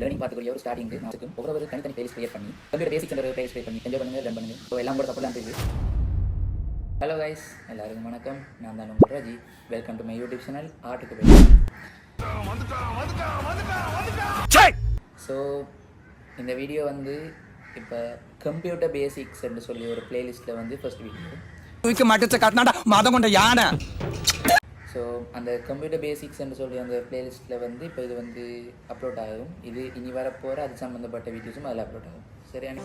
Learning பார்த்துக்கூடிய ஒரு starting நமக்கு ஒவ்வொரு தனித்தனி பிளேலிஸ்ட் கிரியேட் பண்ணி கம்ப்யூட்டர் பேசிக்ஸ் என்ற பிளேலிஸ்ட் கிரியேட் பண்ணி என்ஜாய் பண்ணுங்க லேர்ன் பண்ணுங்க. ஸோ எல்லாம் கூட சப்போர்ட் தான் இருக்குது. ஹலோ கைஸ், எல்லாருக்கும் வணக்கம். நான் தான் உங்கள் Raji. Welcome to my YouTube channel R2K Rajee. So இந்த வீடியோ வந்து இப்போ கம்ப்யூட்டர் பேசிக்ஸ் என்று சொல்லி ஒரு பிளேலிஸ்ட்டில் வந்து ஃபர்ஸ்ட் வீடியோ. ஸோ அந்த கம்ப்யூட்டர் பேசிக்ஸ் என்று சொல்லி அந்த பிளேலிஸ்ட்டில் வந்து இப்போ இது வந்து அப்லோட் ஆகும். இது இனி வரப்போகிற அது சம்மந்தப்பட்ட வீடியோஸும் அதில் அப்லோட் ஆகும். சரியான.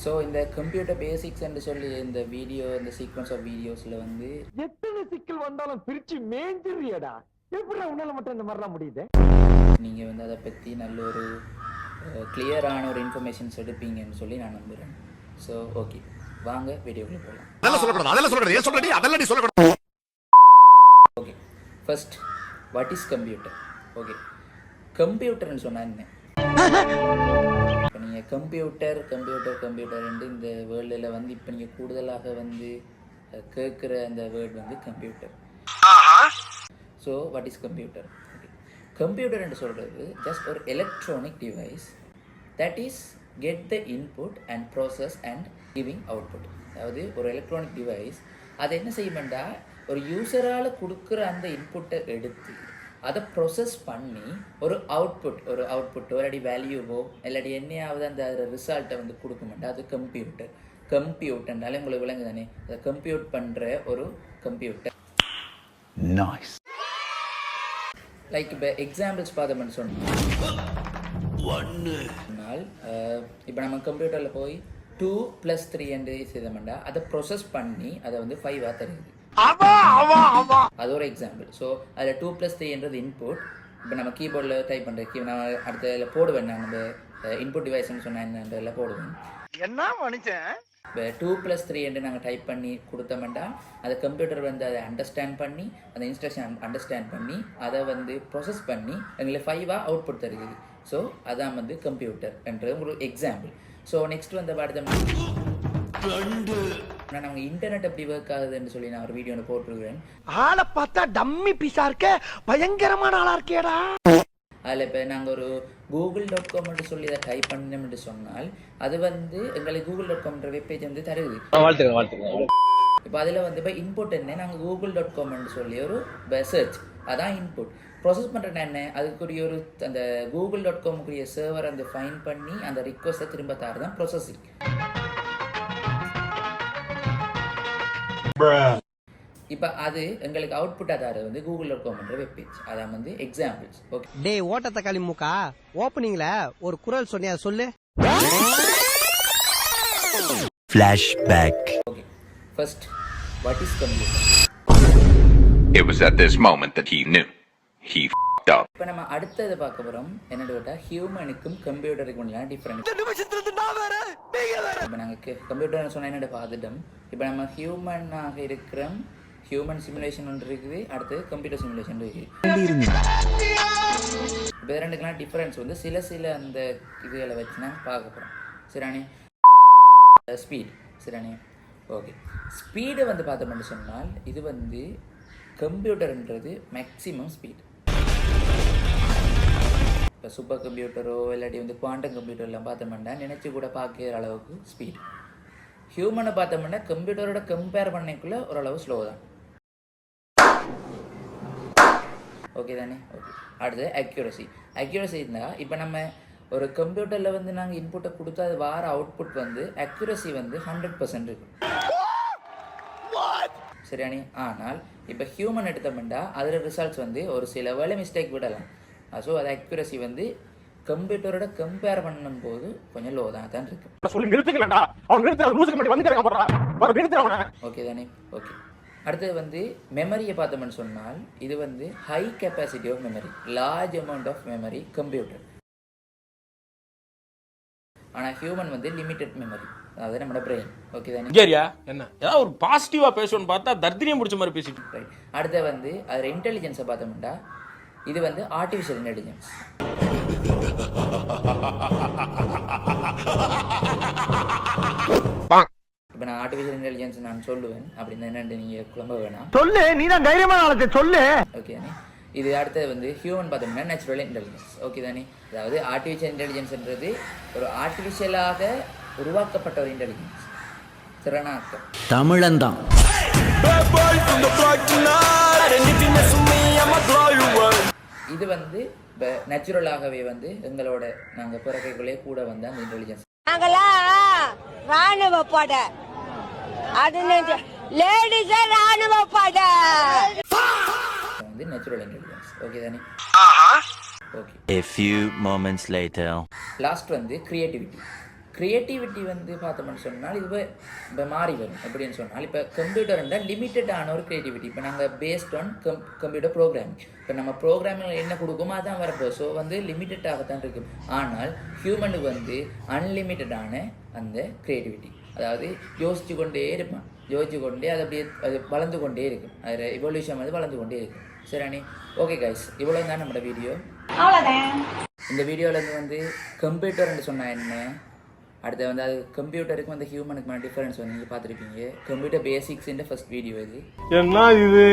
ஸோ இந்த கம்ப்யூட்டர் பேசிக்ஸ் என்று சொல்லி இந்த வீடியோ இந்த சீக்வன்ஸ் ஆஃப் வீடியோஸில் வந்து எத்தனை சிக்கல் வந்தாலும் பிரிச்சு மேஞ்சிரியடா. எப்படி உன்னால மட்டும் இந்த மாதிரிலாம் முடியுது? நீங்கள் வந்து அதை பற்றி நல்ல ஒரு கிளியரான ஒரு இன்ஃபர்மேஷன்ஸ் எடுப்பீங்கன்னு சொல்லி நான் நம்புகிறேன். ஸோ ஓகே, வாங்க வீடியோக்குள்ளே போகலாம். Okay, first what is computer? Okay, கம்ப்யூட்டர்னு சொன்னால் என்ன? இப்போ நீங்கள் கம்ப்யூட்டர் இந்த வேர்ல்டில் வந்து இப்போ நீங்கள் கூடுதலாக வந்து கேட்குற அந்த வேர்ட் வந்து computer. So what is computer? Okay, computer என்று சொல்கிறது ஜஸ்ட் ஒரு electronic device that is get the input and process and giving output. அதாவது ஒரு எலக்ட்ரானிக் டிவைஸ் அதை என்ன செய்யுமெண்டா ஒரு யூசரால் கொடுக்குற அந்த இன்புட்டை எடுத்து அதை ப்ரொசஸ் பண்ணி ஒரு அவுட்புட்டோ இல்லாட்டி வேல்யூவோ இல்லாட்டி என்னையாவது அந்த ரிசல்ட்டை வந்து கொடுக்குமெண்டா அது கம்ப்யூட்டர்னாலே உங்களுக்கு விளங்கு தானே, அதை கம்ப்யூட் பண்ணுற ஒரு கம்ப்யூட்டர். நைஸ். லைக் இப்போ எக்ஸாம்பிள்ஸ் பார்த்தோம்னு சொன்னால் இப்போ நம்ம கம்ப்யூட்டரில் போய் 2+3 என்று செய்தோம்னா அதை ப்ரொசஸ் பண்ணி அதை வந்து 5 தருது. அது ஒரு எக்ஸாம்பிள். ஸோ அதில் 2+3 என்றது இன்புட். இப்போ நம்ம கீபோர்டில் டைப் பண்ணுற நான் அடுத்த போடுவேன். நான் அந்த இன்புட் டிவைஸ்ன்னு சொன்னால் என்னன்றதில் போடுவேன். என்ன மனுஷன்? இப்போ 2+3 என்று நாங்கள் டைப் பண்ணி கொடுத்தோம்னா அதை கம்ப்யூட்டர் வந்து அதை அண்டர்ஸ்டாண்ட் பண்ணி அந்த இன்ஸ்ட்ரக்ஷன் அண்டர்ஸ்டாண்ட் பண்ணி அதை வந்து ப்ரொசஸ் பண்ணி எங்களுக்கு 5 அவுட்புட் தருகுது. ஸோ அதான் வந்து கம்ப்யூட்டர் என்ற ஒரு எக்ஸாம்பிள். ஸோ நெக்ஸ்ட் வந்து நம்ம இன்டர்நெட் எப்படி ஒர்க் ஆகுதுன்னு சொல்லி நான் ஒரு வீடியோ போட்டிருக்கிறேன். ஆளை பார்த்தா டம்மி பீஸா இருக்க, பயங்கரமான ஆளா இருக்கேடா. அதில் இப்போ நாங்கள் ஒரு google.com சொல்லி அதை டைப் பண்ணோம்னு சொன்னால் அது வந்து எங்களுக்கு google.comன்ற வெப்பேஜ் வந்து தருது. இப்போ அதில் வந்து இப்போ இன்புட் என்ன, நாங்கள் google.com சொல்லி ஒரு சர்ச், அதான் இன்புட். ப்ரொசஸ் பண்ணுறேன்னா என்ன, அதுக்குரிய ஒரு அந்த google.com சர்வர் அந்த ஃபைன் பண்ணி அந்த ரிக்வஸ்ட்டை திரும்ப தர தான் ப்ரொசஸிங். இப்போ அது எங்களுக்கு அவுட்புட்டாக தர வந்து google.comன்ற வெப்பேஜ், அதான் வந்து எக்ஸாம்பிள்ஸ். ஓகே, டேய் ஓட்ட தக்காளி மூக்கா, ஓப்பனிங்ல ஒரு குரல் சொன்னியா சொல்லு. Flashback. Okay, first what is computer? It was at this moment that he knew. He f***ed up. இப்போ நம்ம அடுத்தது பார்க்க போகிறோம். என்னென்னு கேட்டால் ஹியூமனுக்கும் கம்ப்யூட்டருக்கும் டிஃப்ரெண்ட். இப்போ நாங்கள் கம்ப்யூட்டர்னு சொன்னால் என்னோட பார்த்துட்டோம். இப்போ நம்ம ஹியூமனாக இருக்கிறோம். ஹியூமன் சிமுலேஷன் ஒன்று இருக்குது, அடுத்து கம்ப்யூட்டர் சிமுலேஷன் இருக்குது. இப்போ ரெண்டுக்கெல்லாம் டிஃப்ரென்ஸ் வந்து சில அந்த இதுகளை வச்சு நான் பார்க்க போகிறோம். சரியானே. ஸ்பீட். சரியானே. ஓகே, ஸ்பீடை வந்து பார்த்தோம்னு சொன்னால் இது வந்து கம்ப்யூட்டர்ன்றது மேக்ஸிமம் ஸ்பீட். இப்போ சூப்பர் கம்ப்யூட்டரோ இல்லாட்டி வந்து குவாண்டம் கம்ப்யூட்டர்லாம் பார்த்தோம்னா நினச்சி கூட பார்க்குற அளவுக்கு ஸ்பீட். ஹியூமனை பார்த்தோம்னா கம்ப்யூட்டரோட கம்பேர் பண்ணிக்குள்ளே ஓரளவு ஸ்லோ தான். ஓகே தானே. ஓகே, அடுத்தது அக்யூரசி இருந்தால் இப்போ நம்ம ஒரு கம்ப்யூட்டரில் வந்து நாங்கள் இன்புட்டை கொடுத்தா அது வார அவுட்புட் வந்து அக்யூரசி வந்து 100% இருக்கும். சரியானே. ஆனால் இப்போ ஹியூமன் எடுத்தோம்னா அதில் ரிசல்ட்ஸ் வந்து ஒரு சில வேலை மிஸ்டேக் விடலாம். ஸோ அது அக்யூரசி வந்து கம்ப்யூட்டரோட கம்பேர் பண்ணும்போது கொஞ்சம் லோ தான் இருக்கு. ஓகே தானே. ஓகே, அடுத்தது வந்து மெமரியை பார்த்தோம்னு சொன்னால் இது வந்து high capacity of memory, large amount of memory computer. ஆனால் ஹியூமன் வந்து லிமிட்டட் மெமரி, அதாவது நம்மளோட பிரெயின். ஓகே தானே. என்ன ஏதாவது ஒரு பாசிட்டிவா பேசணும்னு பார்த்தா தர்தினியம் பிடிச்ச மாதிரி பேசிட்டு. ரைட். அடுத்து வந்து அதில் இன்டெலிஜென்ஸை பார்த்தோம்னா இது வந்து ஆர்டிஃபிஷியல் இன்டெலிஜென்ஸ். இப்போ நான் ஆர்டிஃபிஷியல் இன்டெலிஜென்ஸ் நான் சொல்லுவேன் அப்படின்னு என்னென்னு நீங்கள் குழம்ப வேணாம். சொல்லு, நீ தான் தைரியமான ஆளத்தை சொல்லு. ஓகே, இது அடுத்தது வந்து ஹியூமன் பார்த்தோம்னா நேச்சுரல் இன்டெலிஜென்ஸ். ஓகே தானே? அதாவது ஆர்டிஃபிஷியல் இன்டெலிஜென்ஸ்ன்றது ஒரு ஆர்டிஃபிஷியலாக உருவாக்கப்பட்ட ஒரு இன்டெலிஜென்ஸ், திறனாக்கம். தமிழன்தான். இது வந்து இப்போ நேச்சுரலாகவே வந்து எங்களோட நாங்கள் பிறக்கைக்குள்ளே கூட வந்து அந்த இன்டெலிஜென்ஸ் ராணுவ பட அது லேடிஸே ராணுவ பட வந்து நேச்சுரல் இன்டெலிஜென்ஸ். ஓகே தானே? Okay. A few moments later. Last வந்து கிரியேட்டிவிட்டி வந்து பார்த்தோம்னு சொன்னால் இது இப்போ மாறி வரும். எப்படின்னு சொன்னால் இப்போ கம்ப்யூட்டர்ன்ற லிமிட்டடான ஒரு கிரியேட்டிவிட்டி. இப்போ நாங்கள் பேஸ்ட் ஆன் கம்ப்யூட்டர் ப்ரோக்ராமிங். இப்போ நம்ம ப்ரோக்ராமில் என்ன கொடுக்குமோ அதான் வரப்போ. ஸோ வந்து லிமிட்டடாகத்தான் இருக்கும். ஆனால் ஹியூமனுக்கு வந்து அன்லிமிட்டடான அந்த கிரியேட்டிவிட்டி, அதாவது யோசிச்சு கொண்டே இருப்பான், யோசிச்சு கொண்டே அது அப்படியே அது வளர்ந்து கொண்டே இருக்கும். அதில் எவல்யூஷன் வந்து வளர்ந்து கொண்டே இருக்கும். சரிண்ணே? ஓகே கைஸ், இவ்வளோ தான் நம்மளோட வீடியோ. இந்த வீடியோவில் வந்து கம்ப்யூட்டர்னு சொன்னால் என்ன, அடுத்து வந்து அது கம்ப்யூட்டருக்கு வந்து ஹியூமனுக்கு டிஃபரன்ஸ் வந்து நீங்கள் பார்த்துருப்பீங்க. கம்ப்யூட்டர் பேசிக்ஸ் ஃபர்ஸ்ட் வீடியோ இது. என்ன இது?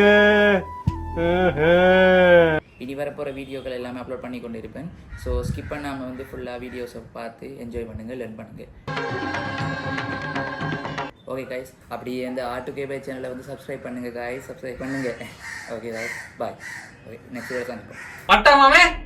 இனி வரப்போகிற வீடியோக்கள் எல்லாமே அப்லோட் பண்ணி கொண்டு இருப்பேன். ஸோ ஸ்கிப் பண்ணாமல் வந்து ஃபுல்லாக வீடியோஸை பார்த்து என்ஜாய் பண்ணுங்கள், லேர்ன் பண்ணுங்கள். ஓகே கைஸ், அப்படியே இந்த R2K Byte சேனலை வந்து சப்ஸ்கிரைப் பண்ணுங்கள் கைஸ், சப்ஸ்கிரைப் பண்ணுங்கள். ஓகே கைஸ், பாய். ஓகே, நெக்ஸ்ட் வீடியோ தான் இருக்கும்.